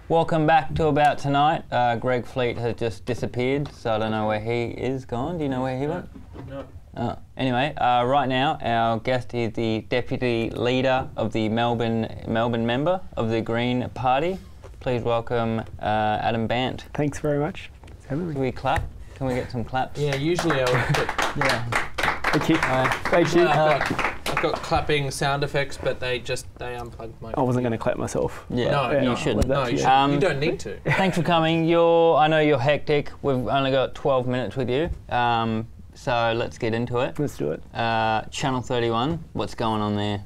Welcome back to About Tonight. Greg Fleet has just disappeared, so I don't know where he is gone. Do you know where he went? No. Anyway, right now our guest is the Deputy Leader of the Melbourne member of the Green Party. Please welcome Adam Bandt. Thanks very much. Can we clap? Can we get some claps? Yeah, usually I would put... Yeah. Thank you. I've got clapping sound effects, but they unplugged my... I wasn't going to clap myself. Yeah, no, you shouldn't. No, you shouldn't. You don't need to. Thanks for coming. I know you're hectic. We've only got 12 minutes with you. So let's get into it. Let's do it. Channel 31, what's going on there?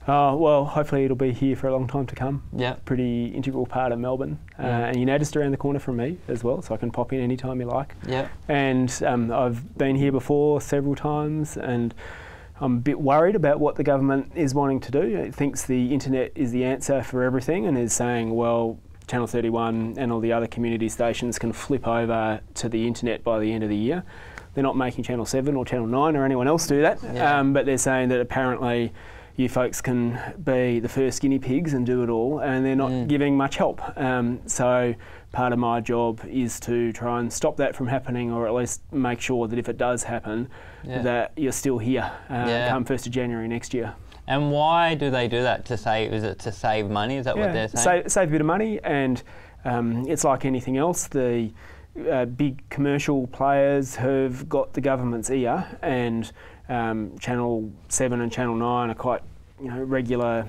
Well, hopefully it'll be here for a long time to come. Yeah. Pretty integral part of Melbourne. And you're now just around the corner from me as well, so I can pop in anytime you like. Yeah. And I've been here before several times, and I'm a bit worried about what the government is wanting to do. It thinks the internet is the answer for everything and is saying, well, Channel 31 and all the other community stations can flip over to the internet by the end of the year. They're not making Channel 7 or Channel 9 or anyone else do that, but they're saying that apparently you folks can be the first guinea pigs and do it all, and they're not giving much help. So part of my job is to try and stop that from happening, or at least make sure that if it does happen, that you're still here come 1st of January next year. And why do they do that? Is it to save money? Is that what they're saying? Save a bit of money, and it's like anything else. The big commercial players have got the government's ear, and Channel 7 and Channel 9 are quite regular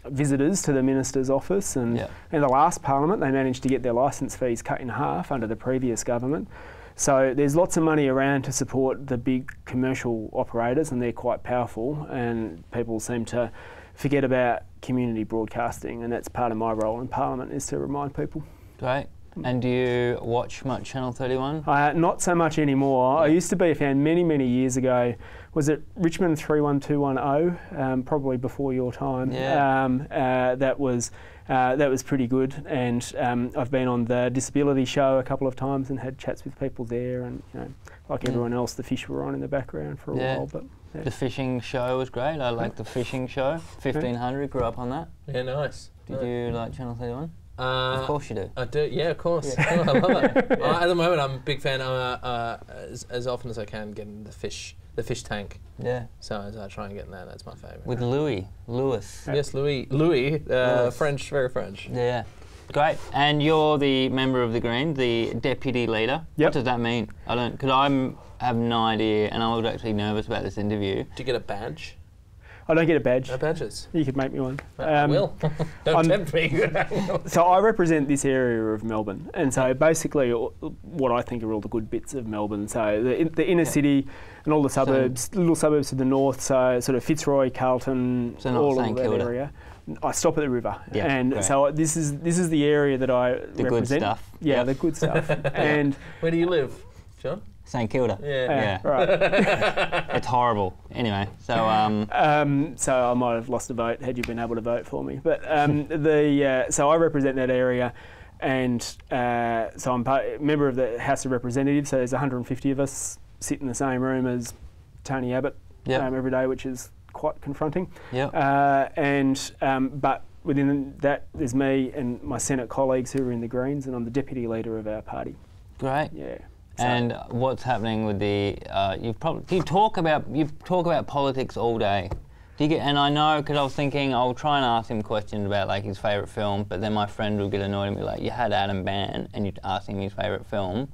visitors to the Minister's office, and in the last Parliament they managed to get their licence fees cut in half under the previous government. So there's lots of money around to support the big commercial operators, and they're quite powerful, and people seem to forget about community broadcasting, and that's part of my role in Parliament, is to remind people. Great. And do you watch much Channel 31? Not so much anymore. I used to be a fan many years ago. Was it Richmond 31210? Probably before your time. That was pretty good. And I've been on the disability show a couple of times and had chats with people there. And like everyone else, the fish were on in the background for a while. But the fishing show was great. I liked the fishing show. 1500. Grew up on that. Yeah, nice. Did you like Channel 31? Of course you do. I do, yeah, of course. I love it. At the moment, I'm a big fan. As often as I can, get in the fish tank. Yeah. So as I try and get in there, that's my favourite. With Louis. Yes, Louis. French, very French. Yeah. Great. And you're the member of the Green, the deputy leader. Yep. What does that mean? Because I have no idea, and I was actually nervous about this interview. Do you get a badge? I don't get a badge. No badges? You could make me one. I will. Don't tempt me. So I represent this area of Melbourne, and so basically what I think are all the good bits of Melbourne. So the inner city and all the suburbs, little suburbs to the north, so sort of Fitzroy, Carlton, all of that area. I stop at the river, and so this is the area that I represent. The good stuff. Yeah, the good stuff. And where do you live, John? St Kilda. Yeah. Right. It's horrible. Anyway, so so I might have lost a vote had you been able to vote for me. But so I represent that area, and so I'm a member of the House of Representatives. So there's 150 of us sit in the same room as Tony Abbott every day, which is quite confronting. But within that, there's me and my Senate colleagues who are in the Greens, and I'm the deputy leader of our party. Great. Yeah. So and what's happening with the? You talk about politics all day. Do you get? And I know, because I was thinking I'll try and ask him questions about like his favourite film, but then my friend would get annoyed and be like, "You had Adam Bandt, and you'd ask him his favourite film."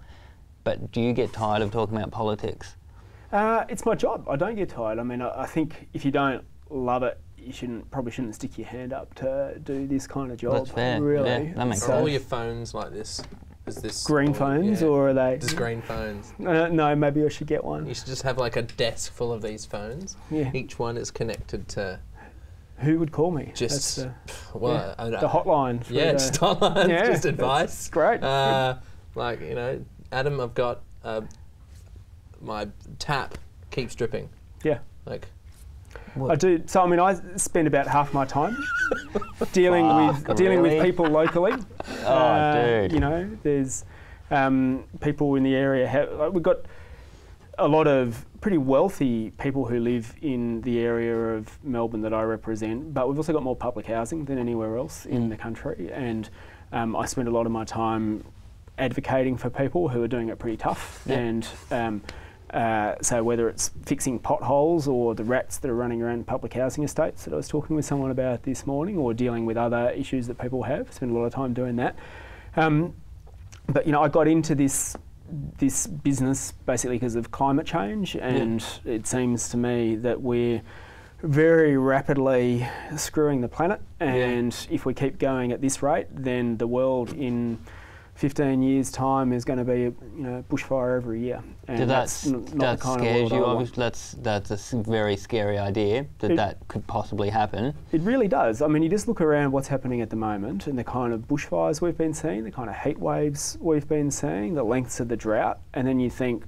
But do you get tired of talking about politics? It's my job. I don't get tired. I mean, I think if you don't love it, you probably shouldn't stick your hand up to do this kind of job. That's fair. Really. Yeah, that makes sense. Are all your phones like this? Is this green phones, or are they? Just green phones. No, maybe I should get one. You should just have like a desk full of these phones. Yeah. Each one is connected to. Who would call me? Just the hotline. Just hotline. Just advice. That's great. Like Adam, I've got my tap keeps dripping. Yeah. Like. What? I do. So I mean, I spend about half my time dealing with people locally. Dude. There's people in the area. We've got a lot of pretty wealthy people who live in the area of Melbourne that I represent, but we've also got more public housing than anywhere else in the country, and I spend a lot of my time advocating for people who are doing it pretty tough. And so whether it's fixing potholes or the rats that are running around public housing estates that I was talking with someone about this morning, or dealing with other issues that people have, I spend a lot of time doing that. But I got into this business basically because of climate change, and it seems to me that we're very rapidly screwing the planet, and if we keep going at this rate, then the world in 15 years' time is going to be, bushfire every year. And that's not the kind scares of you, world I want. obviously. That's a very scary idea that could possibly happen. It really does. I mean, you just look around what's happening at the moment, and the kind of bushfires we've been seeing, the kind of heat waves we've been seeing, the lengths of the drought, and then you think,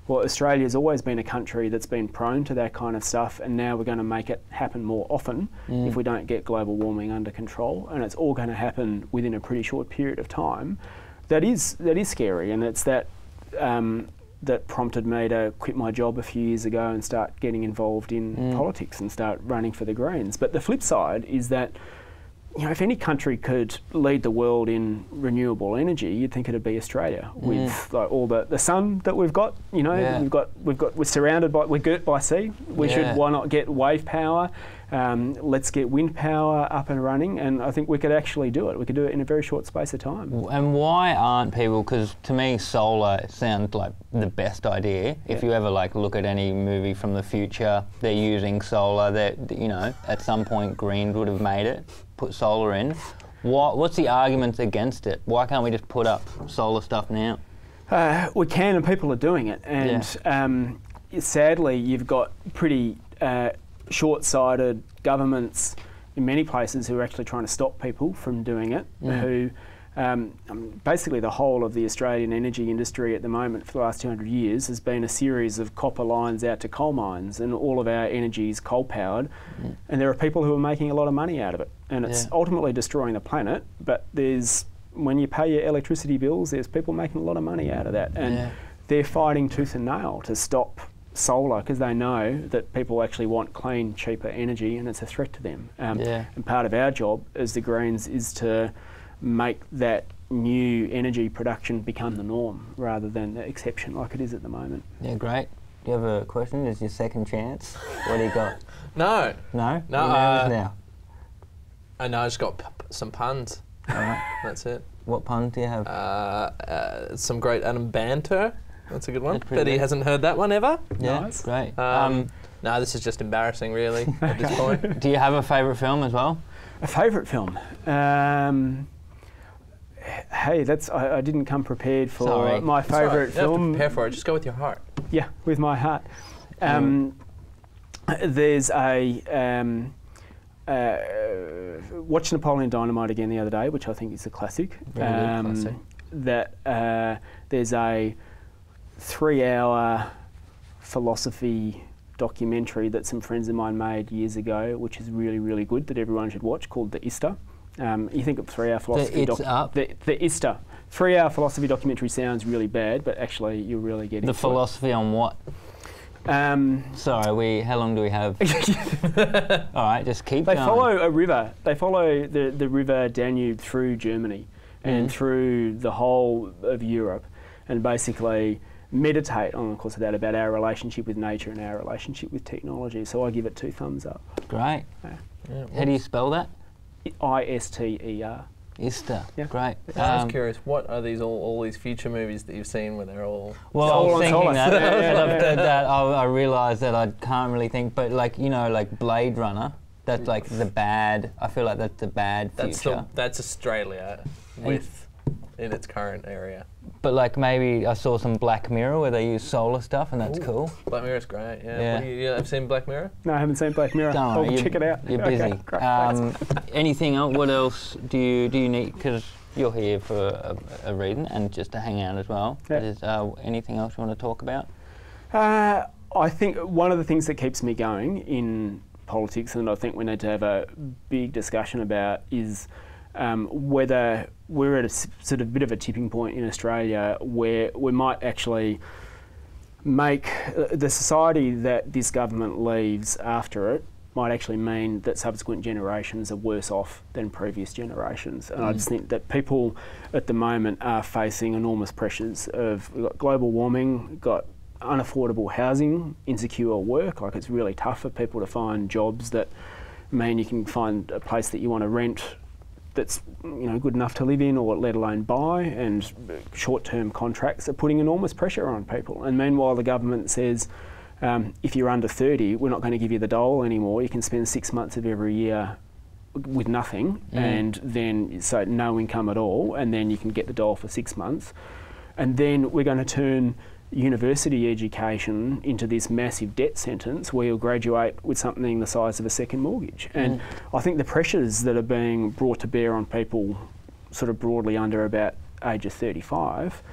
well, Australia's always been a country that's been prone to that kind of stuff, and now we're going to make it happen more often if we don't get global warming under control, and it's all going to happen within a pretty short period of time. That is scary, and it's that that prompted me to quit my job a few years ago and start getting involved in politics and start running for the Greens. But the flip side is that, if any country could lead the world in renewable energy, you'd think it'd be Australia with like all the sun that we've got. We're surrounded by, we're girt by sea. Why not get wave power? Let's get wind power up and running, and I think we could actually do it. We could do it in a very short space of time. And why aren't people? Because to me, solar sounds like the best idea. If you ever look at any movie from the future, they're using solar. At some point, Greens would have made it. Put solar in. What's the argument against it? Why can't we just put up solar stuff now? We can, and people are doing it. And sadly, you've got pretty short-sighted governments in many places who are actually trying to stop people from doing it, who basically the whole of the Australian energy industry at the moment for the last 200 years has been a series of copper lines out to coal mines, and all of our energy is coal-powered, and there are people who are making a lot of money out of it, and it's ultimately destroying the planet, but when you pay your electricity bills, there's people making a lot of money out of that, and they're fighting tooth and nail to stop solar because they know that people actually want clean, cheaper energy, and it's a threat to them. And part of our job as the Greens is to make that new energy production become the norm rather than the exception like it is at the moment. Yeah, great. Do you have a question? Is your second chance? What do you got? No. No? No. Now? I know, I just got some puns. All right. That's it. What puns do you have? Some great Adam Banter. That's a good one. That's pretty Betty good. hasn't heard that one ever. Yeah, Nice. great. No, this is just embarrassing, really, at this point. Do you have a favourite film as well? A favourite film? Hey, I didn't come prepared for my favourite film. You don't have to prepare for it. Just go with your heart. Yeah, with my heart. There's watched Napoleon Dynamite again the other day, which I think is a classic. Very good classic. There's a 3-hour philosophy documentary that some friends of mine made years ago, which is really, really good, that everyone should watch, called The Ista. You think of 3-hour philosophy... The Ista. 3-hour philosophy documentary sounds really bad, but actually you'll really get into it. The philosophy on what? Sorry, how long do we have? All right, just keep going. They follow a river. They follow the river Danube through Germany and through the whole of Europe, and basically meditate on the course of that about our relationship with nature and our relationship with technology. So I give it 2 thumbs up. Great. How do you spell that? I-S-T-E-R. Ista. Yeah. Great. I was curious, what are these all these future movies that you've seen where they're all... Well, I was thinking that, but I've said that, I realised that I can't really think, but like Blade Runner, that's like the bad, I feel like that's the bad future. That's Australia in its current area. But like maybe I saw some Black Mirror where they use solar stuff, and that's cool. Black Mirror's great, yeah. You have seen Black Mirror? No, I haven't seen Black Mirror. Don't check it out. You're busy. Okay, great, anything else? What else do you need? Because you're here for a reason and just to hang out as well. Yeah. But is anything else you want to talk about? I think one of the things that keeps me going in politics, and I think we need to have a big discussion about, is whether we're at a sort of bit of a tipping point in Australia where we might actually make the society that this government leaves after it might actually mean that subsequent generations are worse off than previous generations. And I just think that people at the moment are facing enormous pressures of, we've got global warming, got unaffordable housing, insecure work. Like, it's really tough for people to find jobs that mean you can find a place that you want to rent that's, you know, good enough to live in, or let alone buy, and short-term contracts are putting enormous pressure on people. And meanwhile, the government says, if you're under 30, we're not going to give you the dole anymore. You can spend 6 months of every year with nothing, and then, so no income at all, and then you can get the dole for 6 months. And then we're going to turn university education into this massive debt sentence where you'll graduate with something the size of a second mortgage. And I think the pressures that are being brought to bear on people sort of broadly under about age of 35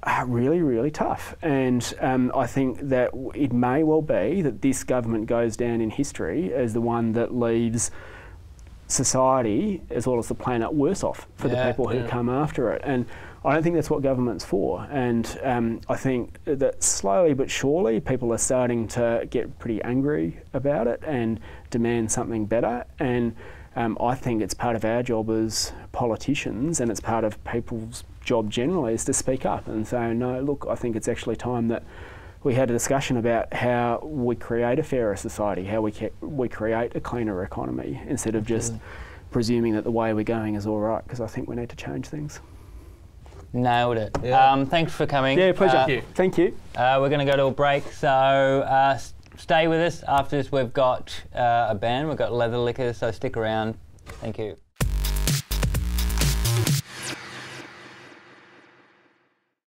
are really, really tough. And I think that it may well be that this government goes down in history as the one that leaves society as well as the planet worse off for the people who come after it. And I don't think that's what government's for. And I think that slowly but surely people are starting to get pretty angry about it and demand something better. And I think it's part of our job as politicians, and it's part of people's job generally, is to speak up and say, no, look, I think it's actually time that we had a discussion about how we create a fairer society, how we create a cleaner economy, instead of just presuming that the way we're going is all right, because I think we need to change things. Nailed it. Thanks for coming. Yeah, pleasure. Thank you. We're going to go to a break, so stay with us. After this, we've got a band, we've got Leather Liquor, so stick around. Thank you.